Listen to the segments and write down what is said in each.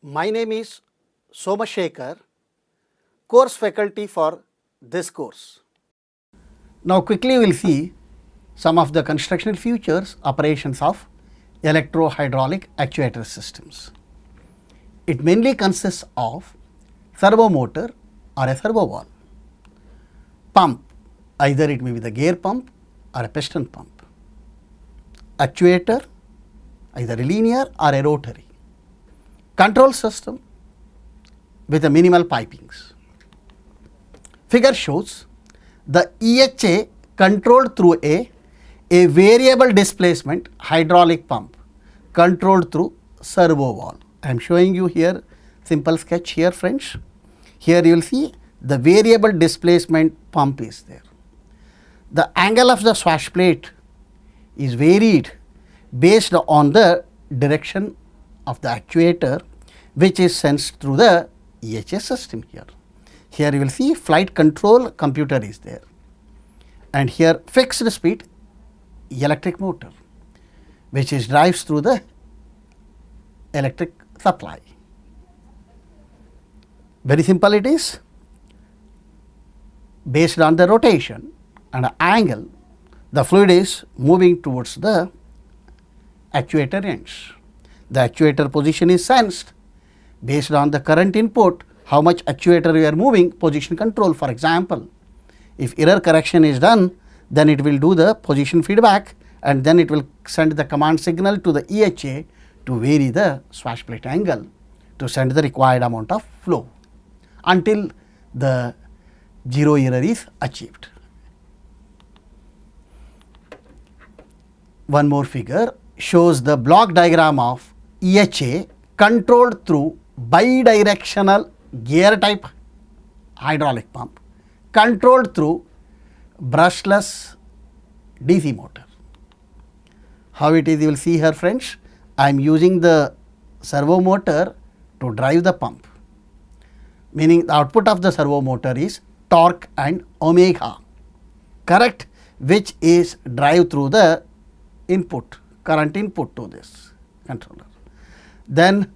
My name is Somashekar, course faculty for this course. Now quickly we will see some of the constructional features, operations of electro-hydraulic actuator systems. It mainly consists of servo motor or a servo valve, pump, either it may be the gear pump or a piston pump, actuator, either a linear or a rotary, control system with a minimal pipings. Figure shows the EHA controlled through a variable displacement hydraulic pump controlled through servo valve. I am showing you here simple sketch here friends. Here you will see the variable displacement pump is there. The angle of the swash plate is varied based on the direction of the actuator which is sensed through the EHA system here. Here you will see flight control computer is there, and here fixed speed electric motor which is drives through the electric supply. Very simple it is. Based on the rotation and angle, the fluid is moving towards the actuator ends. The actuator position is sensed based on the current input, how much actuator we are moving, position control. For example, if error correction is done, then it will do the position feedback and then it will send the command signal to the EHA to vary the swash plate angle to send the required amount of flow until the zero error is achieved. One more figure shows the block diagram of EHA controlled through bidirectional gear type hydraulic pump controlled through brushless DC motor. How it is, you will see here friends. I am using the servo motor to drive the pump, meaning the output of the servo motor is torque and omega, correct, which is drive through the input, current input to this controller. Then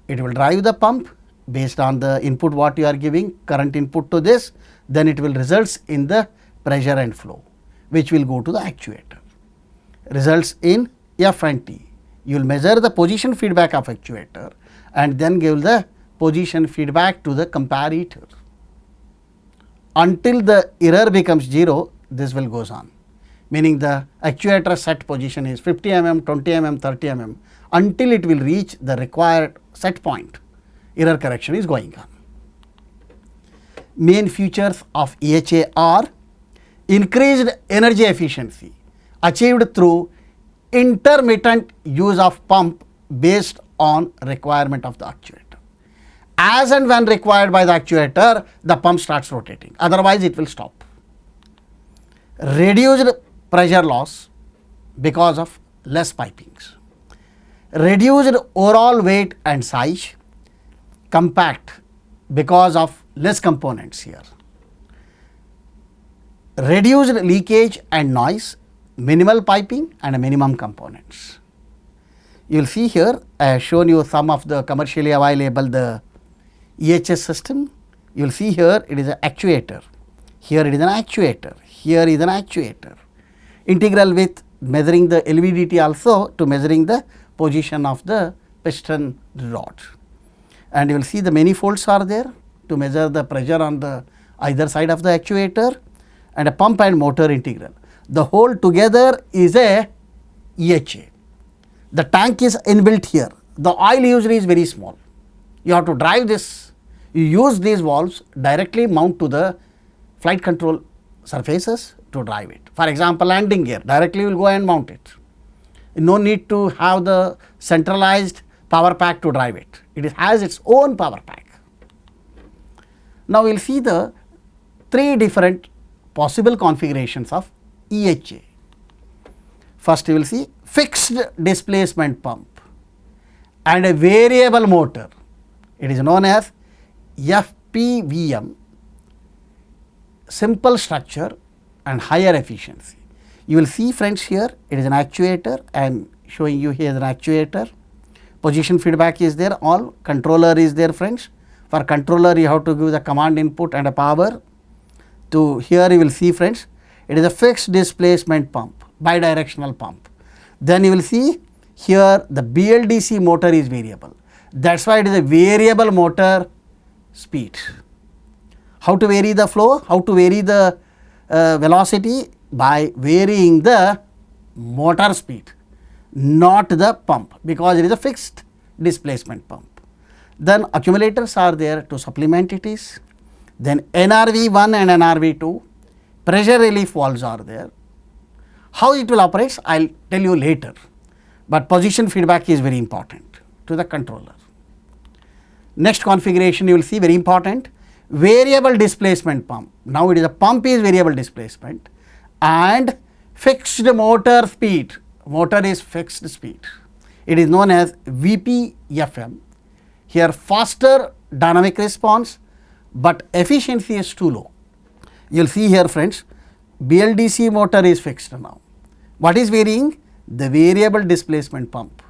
it will drive the pump based on the input what you are giving, current input to this, then it will results in the pressure and flow which will go to the actuator, results in F and T. You will measure the position feedback of actuator and then give the position feedback to the comparator. Until the error becomes 0, this will goes on, meaning the actuator set position is 50 mm, 20 mm, 30 mm until it will reach the required set point, error correction is going on. Main features of EHA are increased energy efficiency achieved through intermittent use of pump based on requirement of the actuator. As and when required by the actuator, the pump starts rotating, otherwise it will stop. Reduced pressure loss because of less pipings. Reduced overall weight and size, compact because of less components here. Reduced leakage and noise, minimal piping and minimum components. You will see here I have shown you some of the commercially available the EHS system. You will see here it is an actuator, here it is an actuator, here is an actuator. Integral with measuring the LVDT also to measuring the position of the piston rod. And you will see the manifolds are there to measure the pressure on the either side of the actuator and a pump and motor integral. The whole together is a EHA. The tank is inbuilt here. The oil usually is very small. You have to drive this. You use these valves directly mount to the flight control surfaces to drive it. For example, landing gear directly will go and mount it. No need to have the centralized power pack to drive it. It has its own power pack. Now we will see the three different possible configurations of EHA. First you will see fixed displacement pump and a variable motor. It is known as FPVM, simple structure and higher efficiency. You will see friends here it is an actuator. I am showing you here an actuator. position feedback is there, all controller is there friends. For controller you have to give the command input and a power. To here you will see friends, it is a fixed displacement pump, bidirectional pump. Then you will see here the BLDC motor is variable. That is why it is a variable motor speed. How to vary the flow? How to vary the velocity? By varying the motor speed, not the pump, because it is a fixed displacement pump. Then accumulators are there to supplement it is. Then NRV1 and NRV2, pressure relief valves are there. How it will operate, I will tell you later, but position feedback is very important to the controller. Next configuration you will see, very important, variable displacement pump. Now it is a pump is variable displacement and fixed motor speed, motor is fixed speed. It is known as VPFM. Here faster dynamic response, but efficiency is too low. You will see here friends, BLDC motor is fixed now. What is varying? The variable displacement pump.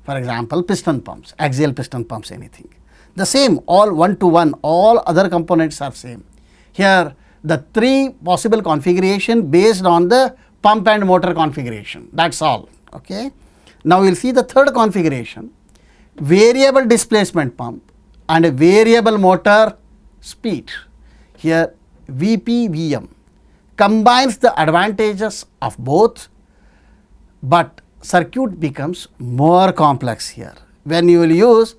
For example, piston pumps, axial piston pumps, anything. The same, all one to one, all other components are same. Here the three possible configuration based on the pump and motor configuration, that is all. Okay. Now we will see the third configuration, variable displacement pump and a variable motor speed. Here VPVM combines the advantages of both, but circuit becomes more complex here. When you will use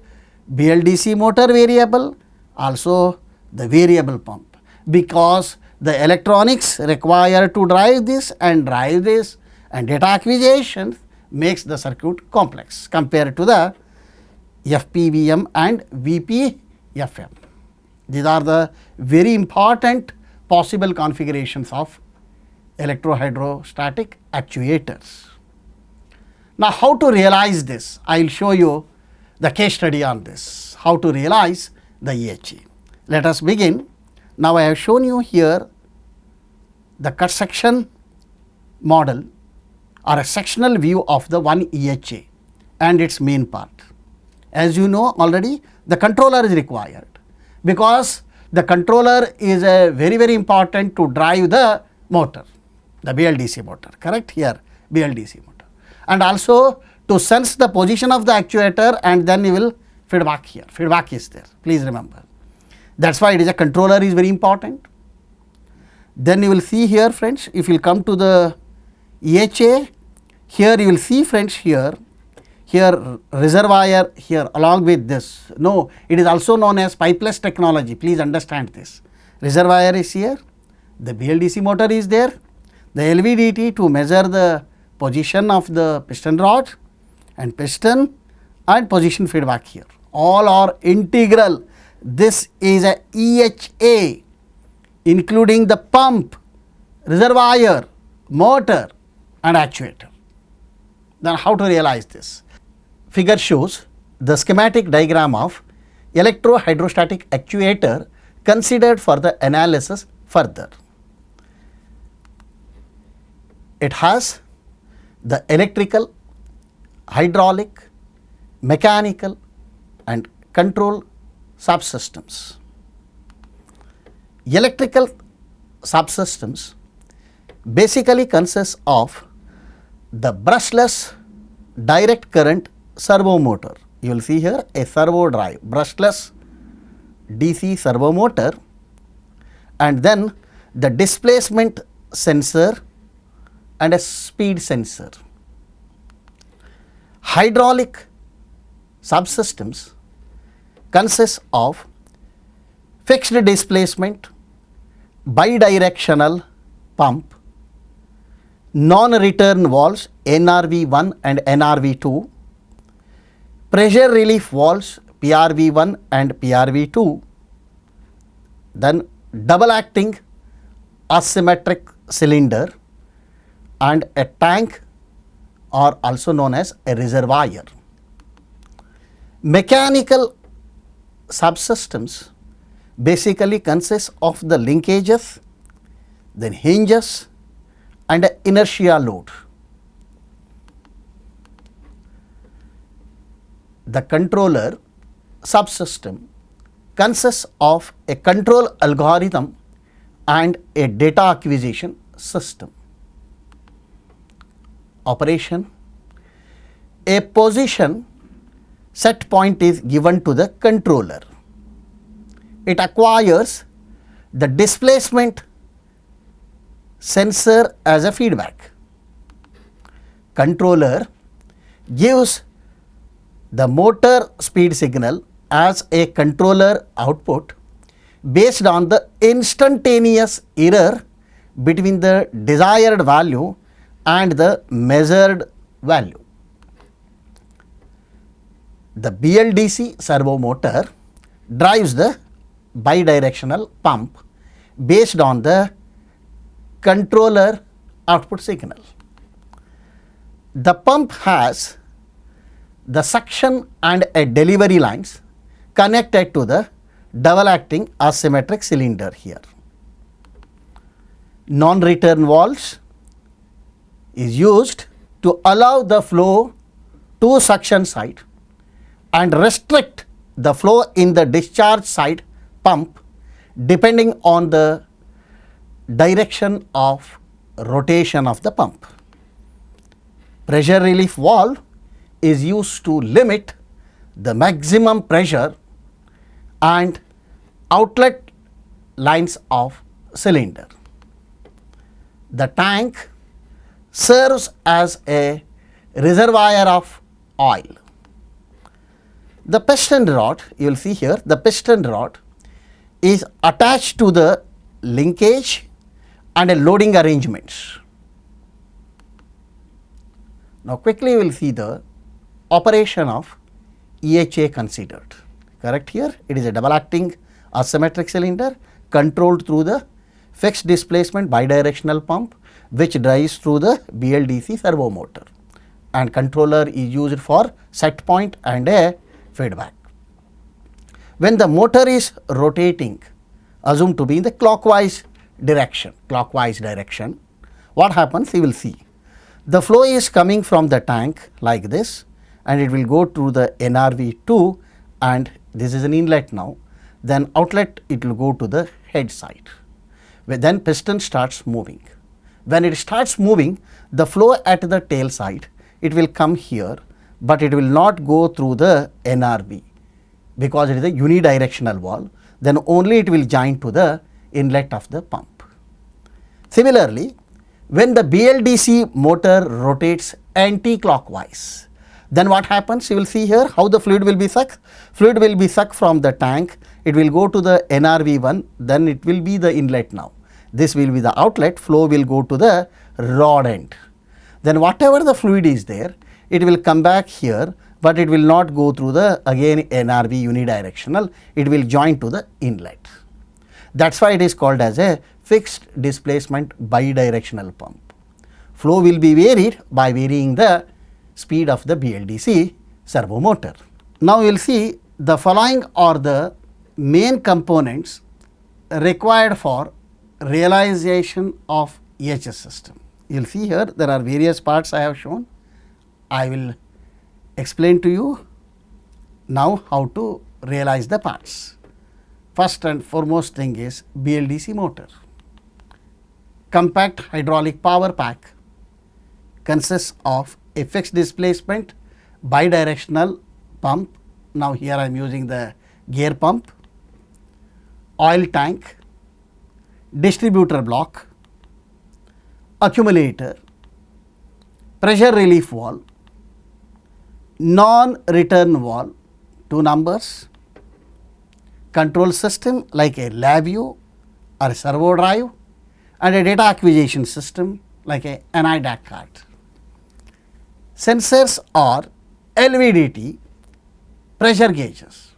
BLDC motor variable, also the variable pump, because the electronics required to drive this and data acquisition makes the circuit complex compared to the FPVM and VPFM. These are the very important possible configurations of electrohydrostatic actuators. Now, how to realize this? I will show you the case study on this, how to realize the EHA. Let us begin. Now, I have shown you here the cut section model or a sectional view of the one EHA and its main part. As you know already, the controller is required, because the controller is a very important to drive the motor, the BLDC motor, correct, here BLDC motor, and also to sense the position of the actuator, and then you will feedback here, feedback is there, please remember. That is why it is a controller is very important. Then you will see here friends, if you will come to the EHA, here you will see friends here reservoir here along with this. No, it is also known as pipeless technology, please understand this. Reservoir is here, the BLDC motor is there, the LVDT to measure the position of the piston rod and piston, and position feedback here. All are integral. This is a EHA including the pump, reservoir, motor and actuator. Then how to realize this? Figure shows the schematic diagram of electrohydrostatic actuator considered for the analysis further. It has the electrical, hydraulic, mechanical and control subsystems. Electrical subsystems basically consist of the brushless direct current servo motor. You will see here a servo drive, brushless DC servo motor, and then the displacement sensor and a speed sensor. Hydraulic subsystems consist of fixed displacement, bidirectional pump, non-return valves NRV1 and NRV2, pressure relief valves PRV1 and PRV2, then double acting asymmetric cylinder and a tank, or also known as a reservoir. Mechanical subsystems basically consist of the linkages, then hinges and inertia load. the controller subsystem consists of a control algorithm and a data acquisition system. Operation: a position set point is given to the controller. It acquires the displacement sensor as a feedback. Controller gives the motor speed signal as a controller output based on the instantaneous error between the desired value and the measured value. The BLDC servo motor drives the bidirectional pump based on the controller output signal. The pump has the suction and a delivery lines connected to the double acting asymmetric cylinder here. Non-return valves is used to allow the flow to suction side and restrict the flow in the discharge side pump depending on the direction of rotation of the pump. Pressure relief valve is used to limit the maximum pressure and outlet lines of cylinder. The tank serves as a reservoir of oil. The piston rod, you will see here, the piston rod is attached to the linkage and a loading arrangements. Now, quickly we will see the operation of EHA considered. Correct here, it is a double acting asymmetric cylinder controlled through the fixed displacement bidirectional pump which drives through the BLDC servo motor, and controller is used for set point and a feedback. When the motor is rotating, assumed to be in the clockwise direction, what happens you will see. The flow is coming from the tank like this and it will go to the NRV2 and this is an inlet now, then outlet it will go to the head side. Then piston starts moving. When it starts moving, the flow at the tail side, it will come here, but it will not go through the NRV because it is a unidirectional valve, then only it will join to the inlet of the pump. Similarly, when the BLDC motor rotates anti-clockwise, then what happens? You will see here how the fluid will be sucked. Fluid will be sucked from the tank, it will go to the NRV1, then it will be the inlet now. This will be the outlet, flow will go to the rod end. Then whatever the fluid is there, it will come back here, but it will not go through the again NRV unidirectional, it will join to the inlet. That is why it is called as a fixed displacement bidirectional pump. Flow will be varied by varying the speed of the BLDC servo motor. Now, we will see the following are the main components required for realization of EHS system. You will see here there are various parts I have shown. I will explain to you now how to realize the parts. First and foremost thing is BLDC motor. Compact hydraulic power pack consists of a fixed displacement bidirectional pump. Now, here I am using the gear pump, oil tank, distributor block, accumulator, pressure relief valve, non-return valve, 2 numbers, control system like a LabVIEW or a servo drive, and a data acquisition system like a NI-DAC card. Sensors are LVDT pressure gauges,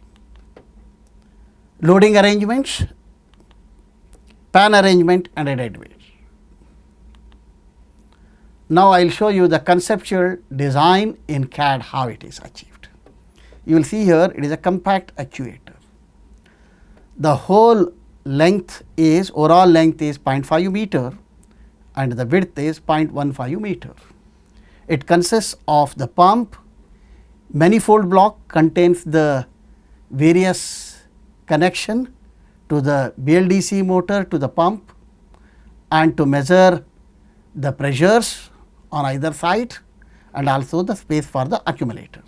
loading arrangements, pan arrangement and a dead weight. Now, I will show you the conceptual design in CAD how it is achieved. You will see here it is a compact actuator. The whole length is, overall length is 0.5 meter and the width is 0.15 meter. It consists of the pump, Manifold block contains the various connection to the BLDC motor to the pump and to measure the pressures on either side and also the space for the accumulator.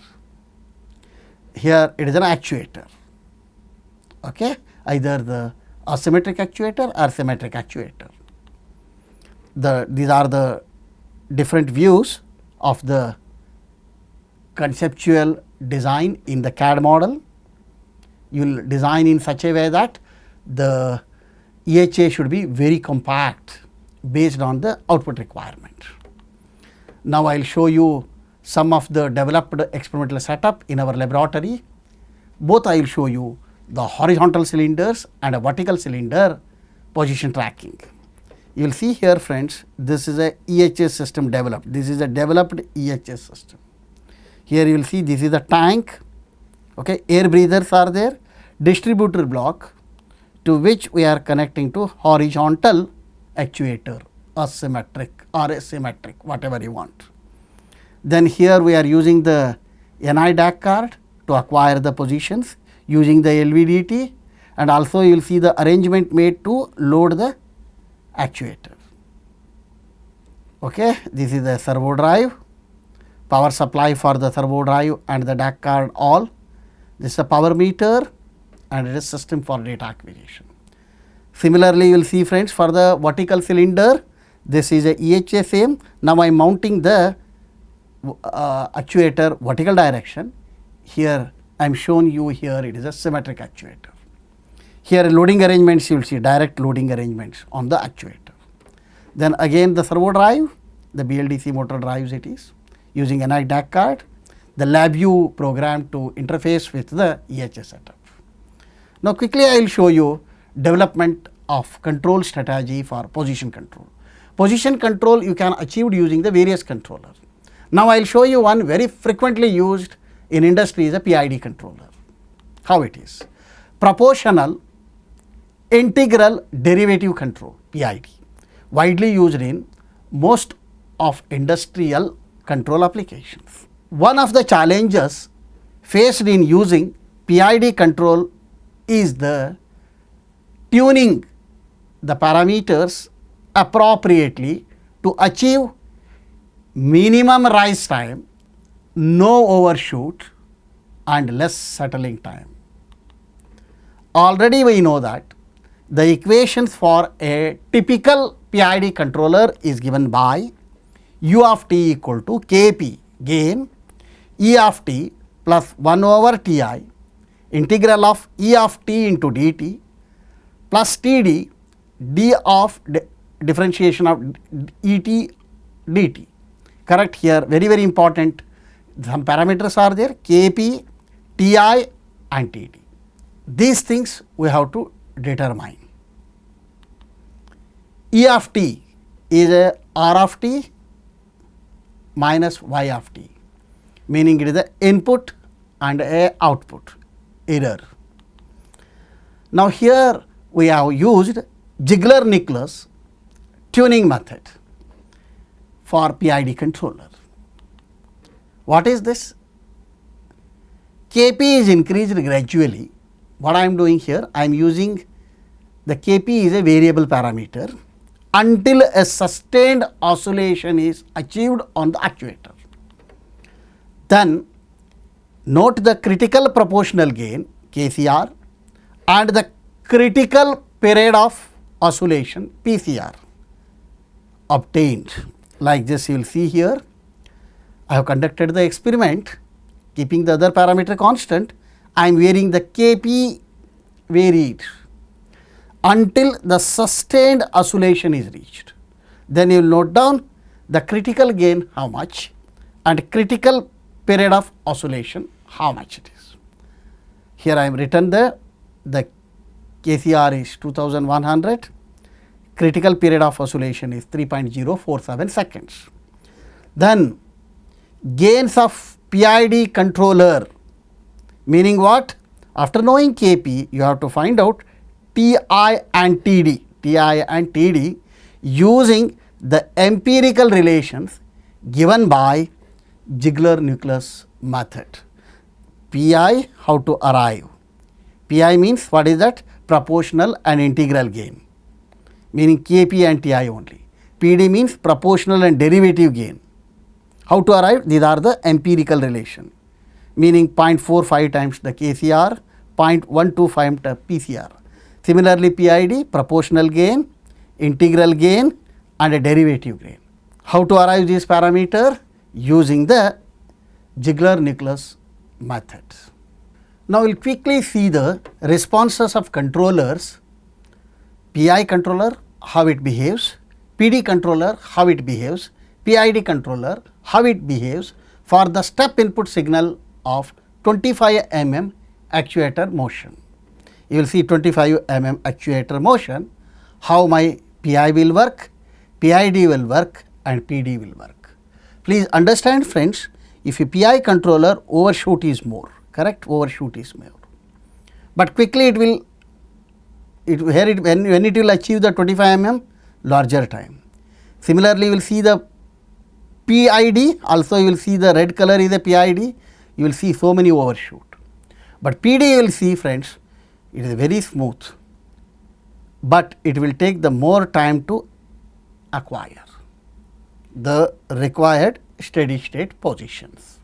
Here it is an actuator, okay, either the asymmetric actuator or symmetric actuator. These are the different views of the conceptual design in the CAD model. You will design in such a way that the EHA should be very compact based on the output requirement. Now, I will show you some of the developed experimental setup in our laboratory. Both I will show you the horizontal cylinders and a vertical cylinder position tracking. You will see here, friends, this is a EHS system developed. This is a developed EHS system. Here you will see this is a tank, okay, air breathers are there, distributor block to which we are connecting to horizontal actuator, asymmetric or asymmetric, whatever you want. Then here we are using the NI DAC card to acquire the positions using the LVDT, and also you will see the arrangement made to load the actuator. Okay, this is the servo drive, power supply for the servo drive and the DAC card all. This is a power meter and it is system for data acquisition. Similarly, you will see, friends, for the vertical cylinder, this is a EHA same. Now, I am mounting the actuator vertical direction. Here I am showing you here it is a symmetric actuator. Here loading arrangements, you will see direct loading arrangements on the actuator. Then again the servo drive, the BLDC motor drives it is using NI DAC card, the LabVIEW program to interface with the EHS setup. Now, quickly I will show you development of control strategy for position control. Position control you can achieve using the various controllers. Now, I will show you one very frequently used in industry is a PID controller. How it is? Proportional integral derivative control, PID, widely used in most of industrial control applications. One of the challenges faced in using PID control is the tuning the parameters appropriately to achieve minimum rise time, no overshoot and less settling time. Already we know that the equations for a typical PID controller is given by U of t equal to Kp gain E of t plus 1 over Ti integral of E of t into dt plus Td d of differentiation of Et dt. Correct here, very important, some parameters are there, Kp, Ti and Td. These things we have to determine. E of t is a R of t minus Y of t, meaning it is a input and a output error. Now, here we have used Ziegler-Nichols tuning method for PID controller. What is this? Kp is increased gradually. What I am doing here, I am using the Kp is a variable parameter until a sustained oscillation is achieved on the actuator. Then note the critical proportional gain KCR and the critical period of oscillation PCR obtained. Like this you will see here, I have conducted the experiment keeping the other parameter constant. I am varying the Kp varied until the sustained oscillation is reached. Then you will note down the critical gain how much and critical period of oscillation how much it is. Here I am written the KCR is 2100, critical period of oscillation is 3.047 seconds. Then gains of PID controller, meaning what? After knowing Kp, you have to find out Ti and Td using the empirical relations given by Ziegler-Nichols method. PI, how to arrive. PI means what is that? Proportional and integral gain, meaning Kp and Ti only. PD means proportional and derivative gain. How to arrive? These are the empirical relation, meaning 0.45 times the KCR, 0.125 times PCR. Similarly, PID, proportional gain, integral gain and a derivative gain. How to arrive this parameter? Using the Ziegler-Nicholas method. Now, we will quickly see the responses of controllers. PI controller, how it behaves, PD controller, how it behaves, PID controller, how it behaves for the step input signal of 25 mm actuator motion. You will see 25 mm actuator motion, how my PI will work, PID will work and PD will work. Please understand friends, if a PI controller, overshoot is more, correct, overshoot is more, but quickly it will, when it will achieve the 25 mm, larger time. Similarly, you will see the PID, also you will see the red color is a PID, you will see so many overshoot. But PD you will see friends, it is very smooth, but it will take the more time to acquire the required steady state positions.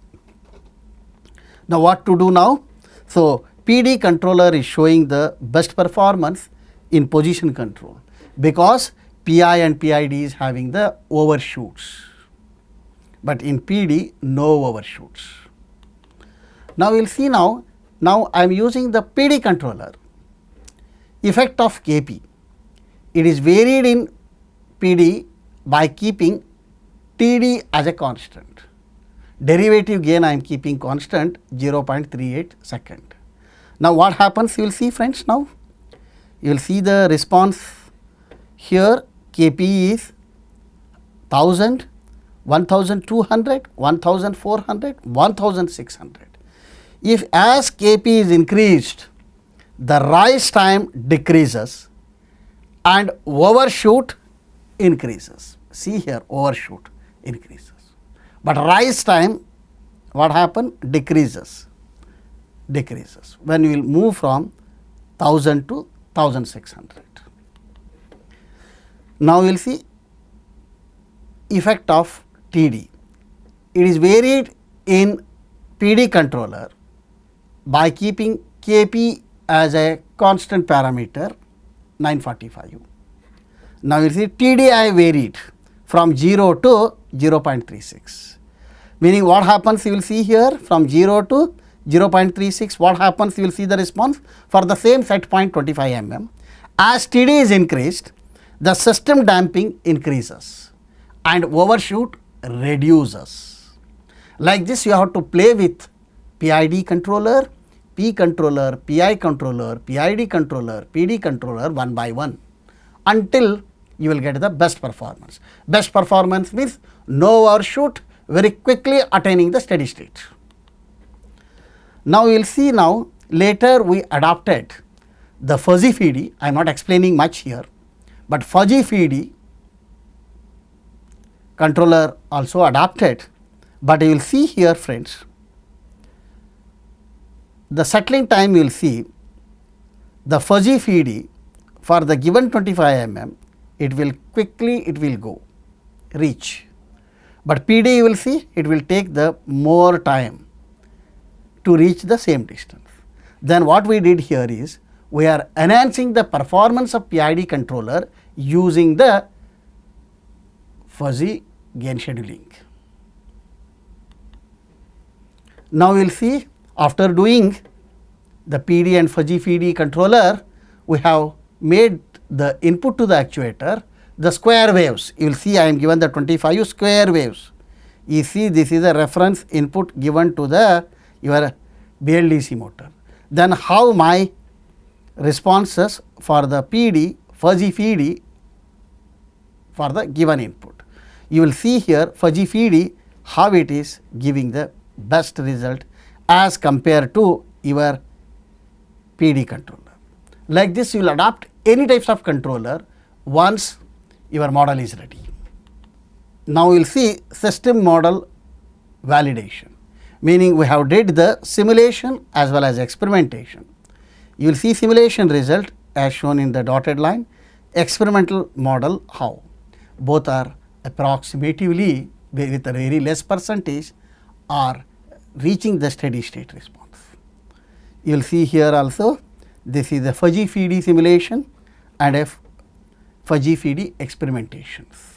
Now, what to do now? So, PD controller is showing the best performance in position control, because PI and PID is having the overshoots, but in PD no overshoots. Now, we will see now I am using the PD controller, effect of Kp. It is varied in PD by keeping TD as a constant. Derivative gain I am keeping constant 0.38 second. Now, what happens you will see friends now? You will see the response here. Kp is 1000, 1200, 1400, 1600. If as Kp is increased, the rise time decreases and overshoot increases. See here, overshoot increases, but rise time what happen? Decreases when we will move from 1000 to 1600. Now, we will see effect of TD. It is varied in PD controller by keeping Kp as a constant parameter 945. Now, you see TDI varied from 0 to 0.36, meaning what happens you will see here from 0 to 0.36, what happens you will see the response for the same set point 25 mm. As TD is increased, the system damping increases and overshoot reduces. Like this you have to play with PID controller, P controller, PI controller, PID controller, PD controller one by one until you will get the best performance. Best performance means no overshoot, very quickly attaining the steady state. Now, we will see now later we adopted the fuzzy FEED. I am not explaining much here, but fuzzy FEED controller also adopted, but you will see here friends, the settling time you will see the fuzzy FEED for the given 25 mm, it will quickly go reach, but PD you will see it will take the more time to reach the same distance. Then what we did here is we are enhancing the performance of PID controller using the fuzzy gain scheduling. Now, we will see after doing the PD and fuzzy FEED controller, we have made the input to the actuator the square waves. You will see I am given the 25 square waves. You see this is a reference input given to the your BLDC motor. Then how my responses for the PD fuzzy FEED for the given input. You will see here fuzzy FEED how it is giving the best result as compared to your PD controller. Like this you will adopt any types of controller once your model is ready. Now, we will see system model validation, meaning we have did the simulation as well as experimentation. You will see simulation result as shown in the dotted line, experimental model how. Both are approximatively with a very less percentage are reaching the steady state response. You will see here also this is a fuzzy-feedy simulation and a fuzzy-feedy experimentations.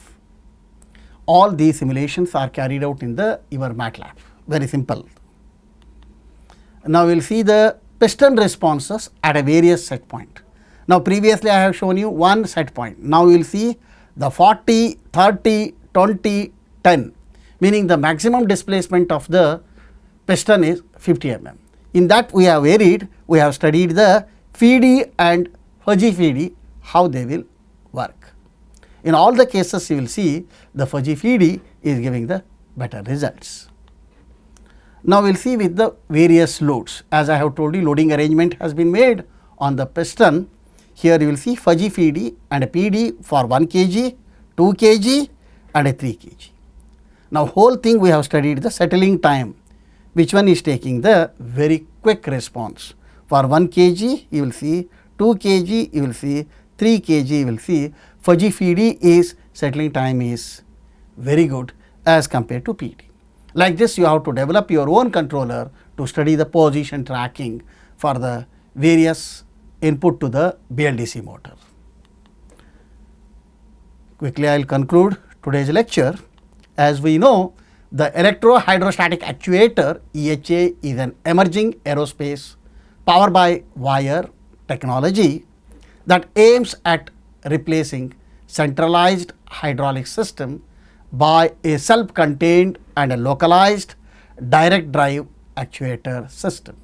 All these simulations are carried out in the your MATLAB, very simple. Now we will see the piston responses at a various set point. Now previously I have shown you one set point. Now we will see the 40, 30, 20, 10, meaning the maximum displacement of the piston is 50 mm. In that we have varied, we have studied the feedy and fuzzy-feedy, how they will work. In all the cases you will see the fuzzy-feedy is giving the better results. Now we will see with the various loads. As I have told you, loading arrangement has been made on the piston. Here you will see fuzzy-feedy and a PD for 1 kg, 2 kg and a 3 kg. Now whole thing we have studied the settling time, which one is taking the very quick response. For 1 kg you will see, 2 kg you will see, 3 kg you will see, fuzzy-feedy is settling time is very good as compared to PD. Like this you have to develop your own controller to study the position tracking for the various input to the BLDC motor. Quickly I will conclude today's lecture. As we know, the electro-hydrostatic actuator EHA is an emerging aerospace power by wire technology that aims at replacing centralized hydraulic system by a self-contained and a localized direct drive actuator system.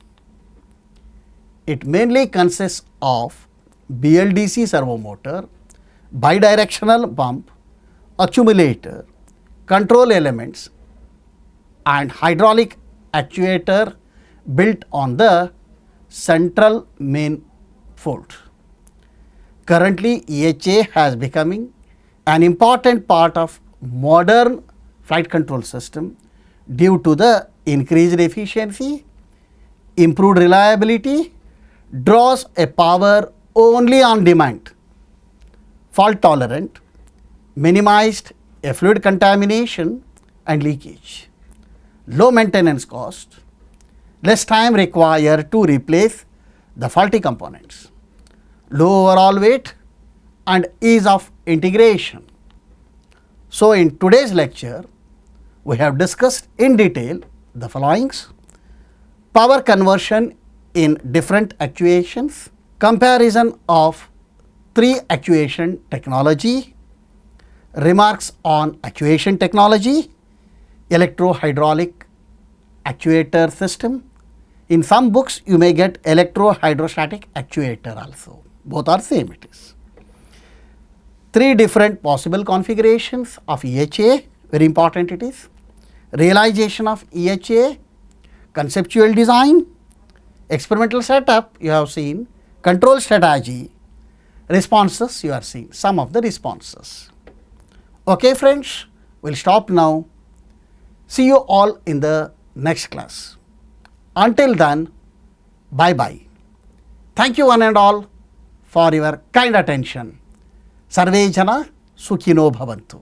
It mainly consists of BLDC servo motor, bidirectional pump, accumulator, control elements and hydraulic actuator built on the central main fault. Currently EHA has becoming an important part of modern flight control system due to the increased efficiency, improved reliability, draws a power only on demand, fault tolerant, minimized a fluid contamination and leakage, low maintenance cost, less time required to replace the faulty components, low overall weight and ease of integration. So in today's lecture, we have discussed in detail the followings: power conversion in different actuations, comparison of 3 actuation technology, remarks on actuation technology, electro-hydraulic actuator system. In some books you may get electro-hydrostatic actuator also, both are same it is. 3 different possible configurations of EHA, very important it is. Realization of EHA, conceptual design, experimental setup you have seen, control strategy, responses you are seeing, some of the responses. Okay friends, we will stop now. See you all in the next class. Until then, bye bye. Thank you one and all for your kind attention. Sarve jana sukhino bhavantu.